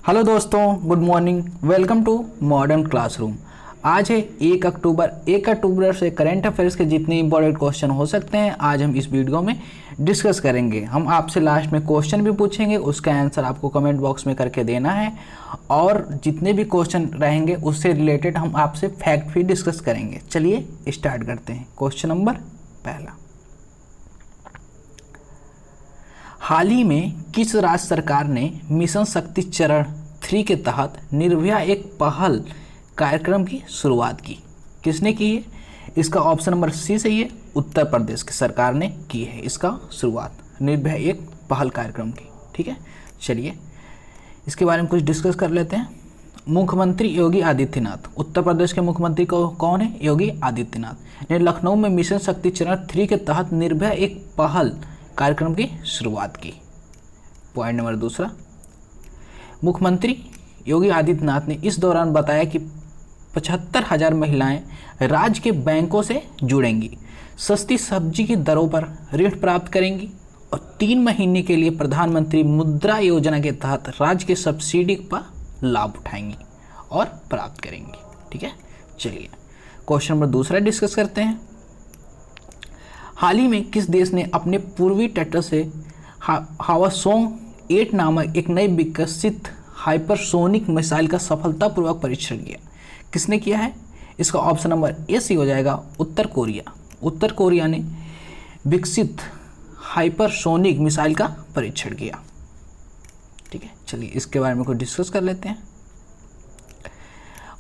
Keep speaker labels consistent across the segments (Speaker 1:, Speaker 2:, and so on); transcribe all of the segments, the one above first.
Speaker 1: Hello दोस्तों, good morning. Welcome to modern classroom. आज है 1 अक्टूबर। 1 अक्टूबर से करंट अफेयर्स के जितने इंपॉर्टेंट क्वेश्चन हो सकते हैं आज हम इस वीडियो में डिस्कस करेंगे। हम आपसे लास्ट में क्वेश्चन भी पूछेंगे, उसका आंसर आपको कमेंट बॉक्स में करके देना है और जितने भी क्वेश्चन रहेंगे उससे रिलेटेड हम आपसे फैक्ट भी डिस्कस करेंगे। चलिए स्टार्ट करते हैं। क्वेश्चन नंबर पहला, हाल ही में किस राज्य सरकार ने मिशन शक्ति चरण 3 के तहत निर्भया एक पहल कार्यक्रम की शुरुआत की? किसने की है? इसका ऑप्शन नंबर सी सही है, उत्तर प्रदेश की सरकार ने की है इसका शुरुआत, निर्भया एक पहल कार्यक्रम की। ठीक है, चलिए इसके बारे में कुछ डिस्कस कर लेते हैं। मुख्यमंत्री योगी आदित्यनाथ, उत्तर प्रदेश के मुख्यमंत्री को कौन है? योगी आदित्यनाथ ने लखनऊ में मिशन शक्ति चरण 3 के तहत निर्भया एक पहल कार्यक्रम की शुरुआत की। पॉइंट नंबर दूसरा, मुख्यमंत्री योगी आदित्यनाथ ने इस दौरान बताया कि 75,000 महिलाएं राज्य के बैंकों से जुड़ेंगी, सस्ती सब्जी की दरों पर ऋण प्राप्त करेंगी और 3 महीने के लिए प्रधानमंत्री मुद्रा योजना के तहत राज्य के सब्सिडी का लाभ उठाएंगी और प्राप्त करेंगी। ठीक है, चलिए क्वेश्चन नंबर दूसरा डिस्कस करते हैं। हाल ही में किस देश ने अपने पूर्वी तट से हावासोंग 8 नामक एक नई विकसित हाइपरसोनिक मिसाइल का सफलतापूर्वक परीक्षण किया? किसने किया है? इसका ऑप्शन नंबर ए सी हो जाएगा, उत्तर कोरिया। उत्तर कोरिया ने विकसित हाइपरसोनिक मिसाइल का परीक्षण किया। ठीक है, चलिए इसके बारे में कुछ डिस्कस कर लेते हैं।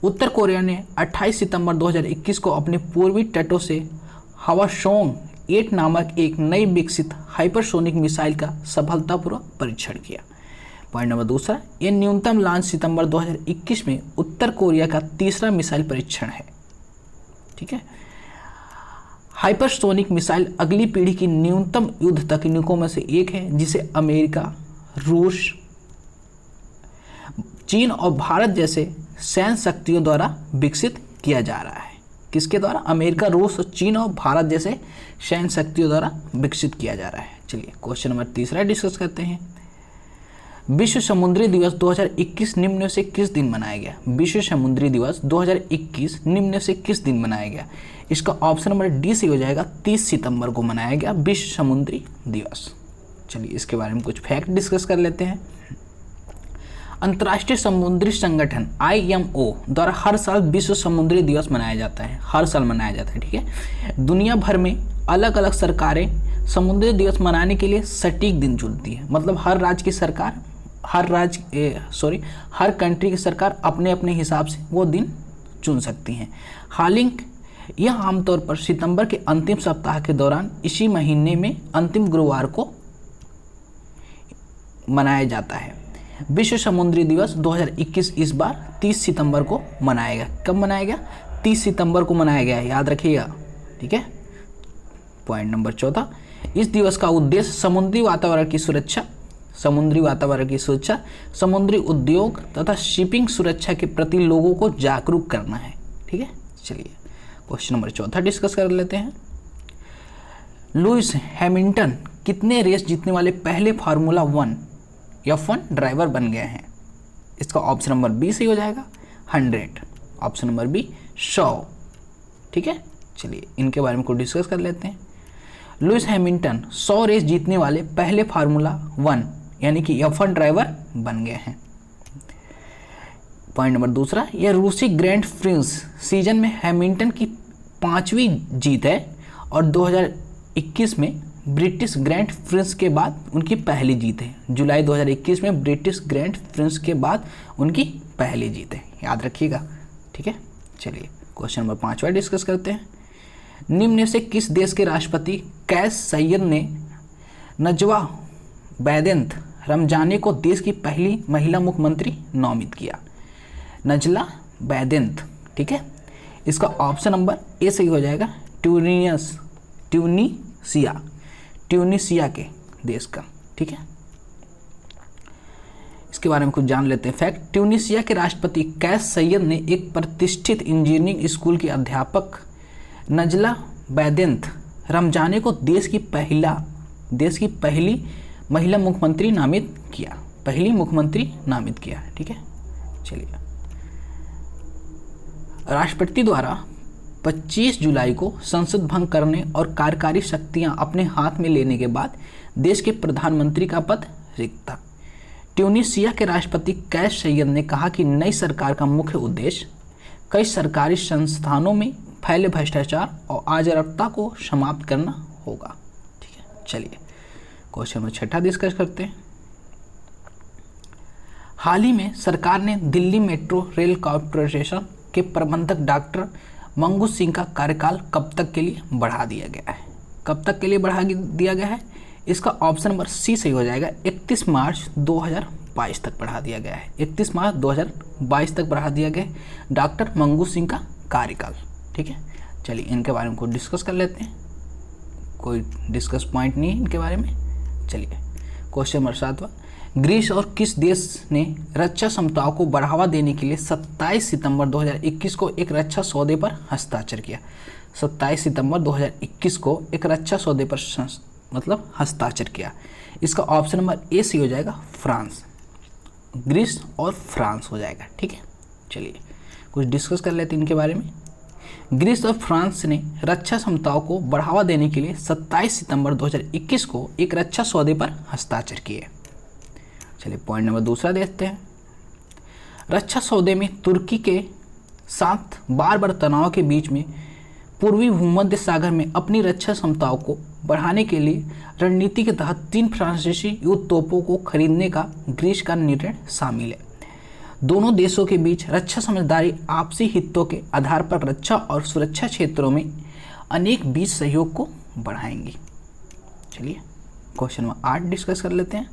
Speaker 1: उत्तर कोरिया ने 28 सितंबर 2021 को अपने पूर्वी तटों से हावासोंग 8 नामक एक नई विकसित हाइपरसोनिक मिसाइल का सफलतापूर्वक परीक्षण किया। पॉइंट नंबर दूसरा, यह न्यूनतम लॉन्च सितंबर 2021 में उत्तर कोरिया का तीसरा मिसाइल परीक्षण है। ठीक है, हाइपरसोनिक मिसाइल अगली पीढ़ी की न्यूनतम युद्ध तकनीकों में से एक है जिसे अमेरिका, रूस, चीन और भारत जैसे सैन्य शक्तियों द्वारा विकसित किया जा रहा है। किसके द्वारा? अमेरिका, रूस, चीन और भारत जैसे सैन्य शक्तियों द्वारा विकसित किया जा रहा है। चलिए क्वेश्चन नंबर तीसरा डिस्कस करते हैं। विश्व समुद्री दिवस 2021 निम्न में से किस दिन मनाया गया? विश्व समुद्री दिवस 2021 निम्न में से किस दिन मनाया गया? इसका ऑप्शन नंबर डी से हो जाएगा, 30 सितंबर को मनाया गया विश्व समुद्री दिवस। चलिए इसके बारे में कुछ फैक्ट डिस्कस कर लेते हैं। अंतर्राष्ट्रीय समुद्री संगठन IMO द्वारा हर साल विश्व समुद्री दिवस मनाया जाता है, हर साल मनाया जाता है। ठीक है, दुनिया भर में अलग अलग सरकारें समुद्री दिवस मनाने के लिए सटीक दिन चुनती है। मतलब हर राज्य की सरकार, हर कंट्री की सरकार अपने अपने हिसाब से वो दिन चुन सकती हैं। हालांकि यह आमतौर पर सितंबर के अंतिम सप्ताह के दौरान इसी महीने में अंतिम गुरुवार को मनाया जाता है। विश्व समुद्री दिवस 2021 इस बार 30 सितंबर को मनाया गया। कब मनाया गया? 30 सितंबर को मनाया गया, याद रखिएगा। ठीक है, पॉइंट नंबर चौथा, इस दिवस का उद्देश्य समुद्री वातावरण की सुरक्षा, समुद्री उद्योग तथा शिपिंग सुरक्षा के प्रति लोगों को जागरूक करना है। ठीक है, चलिए क्वेश्चन नंबर चौथा डिस्कस कर लेते हैं। लुइस हैमिल्टन कितने रेस जीतने वाले पहले फार्मूला 1 F1 ड्राइवर बन गए हैं? इसका ऑप्शन नंबर बी सही हो जाएगा, 100। Option number B 100। ठीक है, चलिए इनके बारे में कुछ डिस्कस कर लेते हैं। लुइस हैमिल्टन 100 रेस जीतने वाले पहले फार्मूला 1 यानी कि F1 ड्राइवर बन गए हैं। पॉइंट नंबर दूसरा, यह रूसी ग्रैंड प्रिक्स सीजन में हैमिल्टन की 5वीं जीत है और 2021 में ब्रिटिश ग्रैंड प्रिक्स के बाद उनकी पहली जीत है। जुलाई 2021 में ब्रिटिश ग्रैंड प्रिक्स के बाद उनकी पहली जीत है, याद रखिएगा। ठीक है, चलिए क्वेश्चन नंबर 5वां डिस्कस करते हैं। निम्न में से किस देश के राष्ट्रपति कैस सैयद ने नजवा बैदेंत रमजानी को देश की पहली महिला मुख्यमंत्री नामित किया? नजला बैदेंत। ठीक है, इसका ऑप्शन नंबर ए सही हो जाएगा, ट्यूनीसिया के देश का। ठीक है, इसके बारे में कुछ जान लेते हैं फैक्ट। ट्यूनीसिया के राष्ट्रपति कैस सैयद ने एक प्रतिष्ठित इंजीनियरिंग स्कूल के अध्यापक नजला बैदेंत रमजानी को देश की पहली महिला मुख्यमंत्री नामित किया। पहली मुख्यमंत्री नामित किया। ठीक है, चलिए। राष्ट्रपति द्वारा 25 जुलाई को संसद भंग करने और कार्यकारी शक्तियां अपने हाथ में लेने के बाद देश के प्रधानमंत्री का पद रिक्त था। ट्यूनीशिया के राष्ट्रपति कैस सैयद ने कहा कि नई सरकार का मुख्य उद्देश्य कई सरकारी संस्थानों में फैले भ्रष्टाचार और अराजकता को समाप्त करना होगा। ठीक है, चलिए क्वेश्चन नंबर 6 डिस्कस करते हैं। हाल ही में सरकार ने दिल्ली मेट्रो रेल कॉर्पोरेशन के प्रबंधक डॉक्टर मंगू सिंह का कार्यकाल कब तक के लिए बढ़ा दिया गया है? कब तक के लिए बढ़ा दिया गया है? इसका ऑप्शन नंबर सी सही हो जाएगा। 31 मार्च 2022 तक बढ़ा दिया गया है। 31 मार्च 2022 तक बढ़ा दिया गया है डॉक्टर मंगू सिंह का कार्यकाल। ठीक है, चलिए इनके बारे में कुछ डिस्कस कर लेते हैं। कोई डिस्कस पॉइंट नहीं है इनके बारे में। चलिए क्वेश्चन नंबर 7वां, ग्रीस और किस देश ने रक्षा क्षमताओं को बढ़ावा देने के लिए 27 सितंबर 2021 को एक रक्षा सौदे पर हस्ताक्षर किया? 27 सितंबर 2021 को एक रक्षा सौदे पर हस्ताक्षर किया। इसका ऑप्शन नंबर ए से हो जाएगा फ्रांस। ग्रीस और फ्रांस हो जाएगा। ठीक है, चलिए कुछ डिस्कस कर लेते हैं इनके बारे में। ग्रीस और फ्रांस ने रक्षा क्षमताओं को बढ़ावा देने के लिए 27 सितंबर 2021 को एक रक्षा सौदे पर हस्ताक्षर किए। चलिए पॉइंट नंबर 2 देखते हैं। रक्षा सौदे में तुर्की के साथ बार बार तनाव के बीच में पूर्वी भूमध्य सागर में अपनी रक्षा क्षमताओं को बढ़ाने के लिए रणनीति के तहत 3 फ्रांसीसी युद्ध तोपों को खरीदने का ग्रीस का निर्णय शामिल है। दोनों देशों के बीच रक्षा समझदारी आपसी हितों के आधार पर रक्षा और सुरक्षा क्षेत्रों में अनेक बीच सहयोग को बढ़ाएंगी। चलिए क्वेश्चन नंबर 8 डिस्कस कर लेते हैं।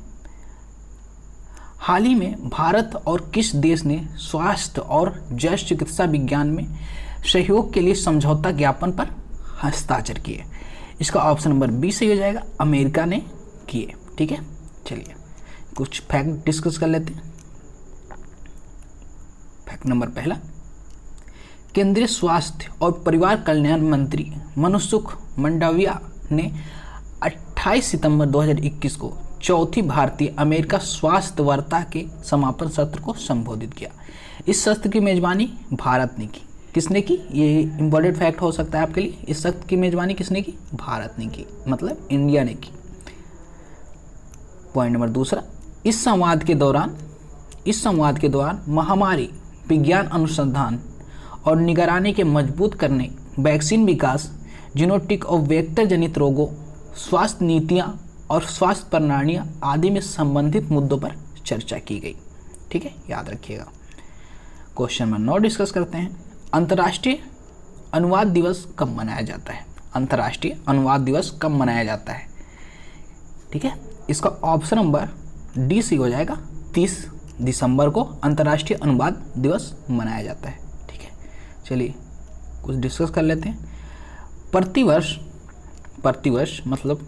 Speaker 1: हाल ही में भारत और किस देश ने स्वास्थ्य और जैव चिकित्सा विज्ञान में सहयोग के लिए समझौता ज्ञापन पर हस्ताक्षर किए? इसका ऑप्शन नंबर बी सही हो जाएगा। अमेरिका ने किए। ठीक है, चलिए कुछ फैक्ट डिस्कस कर लेते हैं। फैक्ट नंबर 1, केंद्रीय स्वास्थ्य और परिवार कल्याण मंत्री मनसुख मंडाविया ने 28 सितंबर 2021 को चौथी भारतीय अमेरिका स्वास्थ्य वार्ता के समापन सत्र को संबोधित किया। इस सत्र की मेजबानी भारत ने की। किसने की? ये इम्पोर्टेंट फैक्ट हो सकता है आपके लिए। इस सत्र की मेजबानी किसने की? भारत ने की, मतलब इंडिया ने की। पॉइंट नंबर 2, इस संवाद के दौरान महामारी, विज्ञान अनुसंधान और निगरानी के मजबूत करने, वैक्सीन विकास, जीनोटिक और वेक्टर जनित रोगों, स्वास्थ्य नीतियाँ और स्वास्थ्य प्रणालियाँ आदि में संबंधित मुद्दों पर चर्चा की गई। ठीक है, याद रखिएगा। क्वेश्चन नंबर 9 डिस्कस करते हैं। अंतर्राष्ट्रीय अनुवाद दिवस कब मनाया जाता है? अंतर्राष्ट्रीय अनुवाद दिवस कब मनाया जाता है? ठीक है, इसका ऑप्शन नंबर डी सी हो जाएगा। 30 दिसंबर को अंतर्राष्ट्रीय अनुवाद दिवस मनाया जाता है। ठीक है, चलिए कुछ डिस्कस कर लेते हैं। प्रतिवर्ष मतलब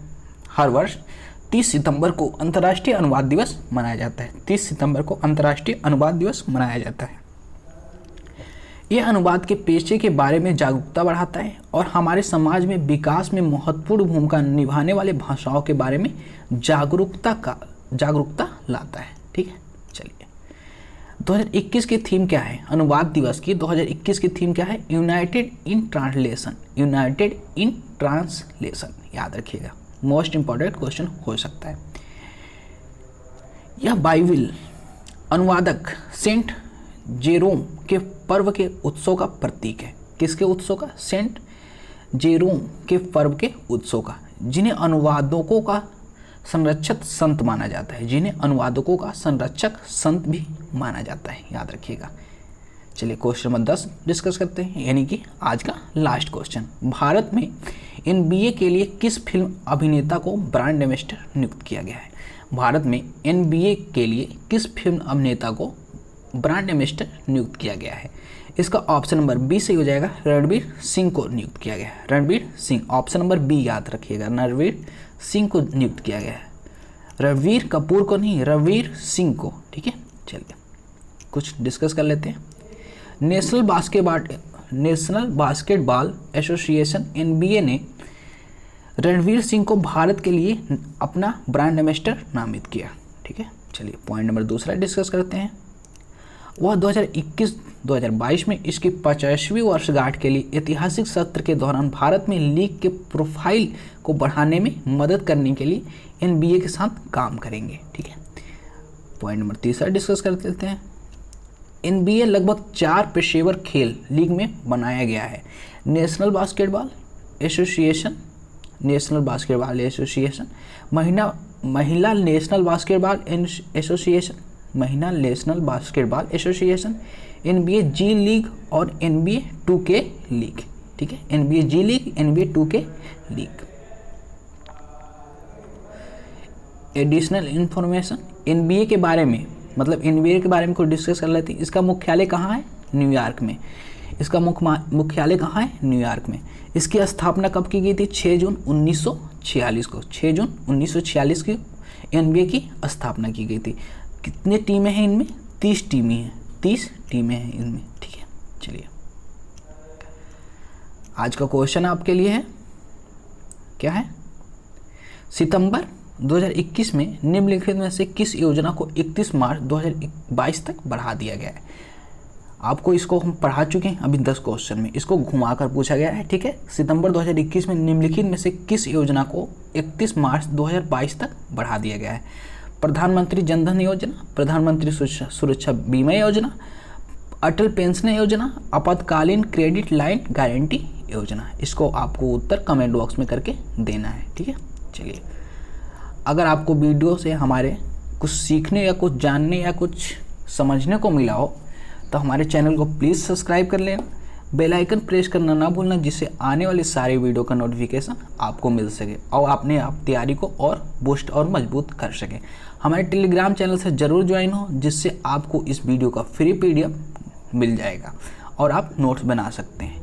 Speaker 1: हर वर्ष 30 सितंबर को अंतर्राष्ट्रीय अनुवाद दिवस मनाया जाता है। 30 सितंबर को अंतर्राष्ट्रीय अनुवाद दिवस मनाया जाता है। यह अनुवाद के पेशे के बारे में जागरूकता बढ़ाता है और हमारे समाज में विकास में महत्वपूर्ण भूमिका निभाने वाले भाषाओं के बारे में जागरूकता लाता है। ठीक है, चलिए 2021 की थीम क्या है? अनुवाद दिवस की 2021 की थीम क्या है? United in translation. United in translation, याद रखिएगा, मोस्ट इंपॉर्टेंट क्वेश्चन हो सकता है। यह बाइबिल अनुवादक सेंट जेरोम के पर्व के उत्सव का प्रतीक है। किसके उत्सव का? सेंट जेरोम के पर्व के उत्सव का, जिन्हें अनुवादकों का संरक्षक संत माना जाता है। जिन्हें अनुवादकों का संरक्षक संत भी माना जाता है, याद रखिएगा। चलिए क्वेश्चन नंबर 10 डिस्कस करते हैं, यानी कि आज का लास्ट क्वेश्चन। भारत में NBA के लिए किस फिल्म अभिनेता को ब्रांड एम्बेसडर नियुक्त किया गया है? भारत में NBA के लिए किस फिल्म अभिनेता को ब्रांड एम्बेसडर नियुक्त किया गया है? इसका ऑप्शन नंबर बी सही हो जाएगा। रणवीर सिंह को नियुक्त किया गया है। Ranveer Singh, option number B याद रखिएगा। रणवीर सिंह को नियुक्त किया गया है। रणवीर कपूर को नहीं, रणवीर सिंह को। ठीक है, चलिए कुछ डिस्कस कर लेते हैं। नेशनल बास्केटबॉल एसोसिएशन NBA ने रणवीर सिंह को भारत के लिए अपना ब्रांड एम्बेसडर नामित किया। ठीक है, चलिए पॉइंट नंबर दूसरा डिस्कस करते हैं। वह 2021-2022 में इसकी 50वीं वर्षगांठ के लिए ऐतिहासिक सत्र के दौरान भारत में लीग के प्रोफाइल को बढ़ाने में मदद करने के लिए NBA के साथ काम करेंगे। ठीक है, पॉइंट नंबर तीसरा डिस्कस कर लेते हैं। NBA लगभग 4 पेशेवर खेल लीग में बनाया गया है। नेशनल बास्केटबॉल एसोसिएशन, महिला National Basketball Association, NBA G League और NBA 2K लीग। ठीक है, NBA G League, NBA 2K League. Additional information NBA के बारे में, मतलब NBA के बारे में कुछ डिस्कस कर लेते हैं। इसका मुख्यालय कहाँ है? न्यूयॉर्क में। इसका मुख्यालय कहाँ है? न्यूयॉर्क में। इसकी स्थापना कब की गई थी? 6 जून 1946 को। 6 जून 1946 की NBA की स्थापना की गई थी। कितने टीमें हैं इनमें? 30 टीमें हैं। 30 टीमें हैं इनमें। ठीक है, चलिए आज का क्वेश्चन आपके लिए है, क्या है? सितंबर 2021 में निम्नलिखित में से किस योजना को 31 मार्च 2022 तक बढ़ा दिया गया है? आपको इसको हम पढ़ा चुके हैं अभी 10 क्वेश्चन में, इसको घुमाकर पूछा गया है। ठीक है, सितंबर 2021 में निम्नलिखित में से किस योजना को 31 मार्च 2022 तक बढ़ा दिया गया है? प्रधानमंत्री जनधन योजना, प्रधानमंत्री सुरक्षा बीमा योजना, अटल पेंशन योजना, आपातकालीन क्रेडिट लाइन गारंटी योजना। इसको आपको उत्तर कमेंट बॉक्स में करके देना है। ठीक है, चलिए अगर आपको वीडियो से हमारे कुछ सीखने या कुछ जानने या कुछ समझने को मिला हो तो हमारे चैनल को प्लीज़ सब्सक्राइब कर लें, बेल आइकन प्रेस करना ना भूलना, जिससे आने वाले सारे वीडियो का नोटिफिकेशन आपको मिल सके और अपने आप तैयारी को और बूस्ट और मजबूत कर सके। हमारे टेलीग्राम चैनल से ज़रूर ज्वाइन हो, जिससे आपको इस वीडियो का फ्री PDF मिल जाएगा और आप नोट्स बना सकते हैं।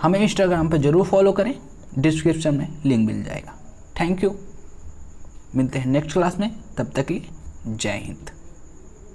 Speaker 1: हमें इंस्टाग्राम पर ज़रूर फॉलो करें, डिस्क्रिप्शन में लिंक मिल जाएगा। थैंक यू, मिलते हैं नेक्स्ट क्लास में, तब तक के लिए जय हिंद।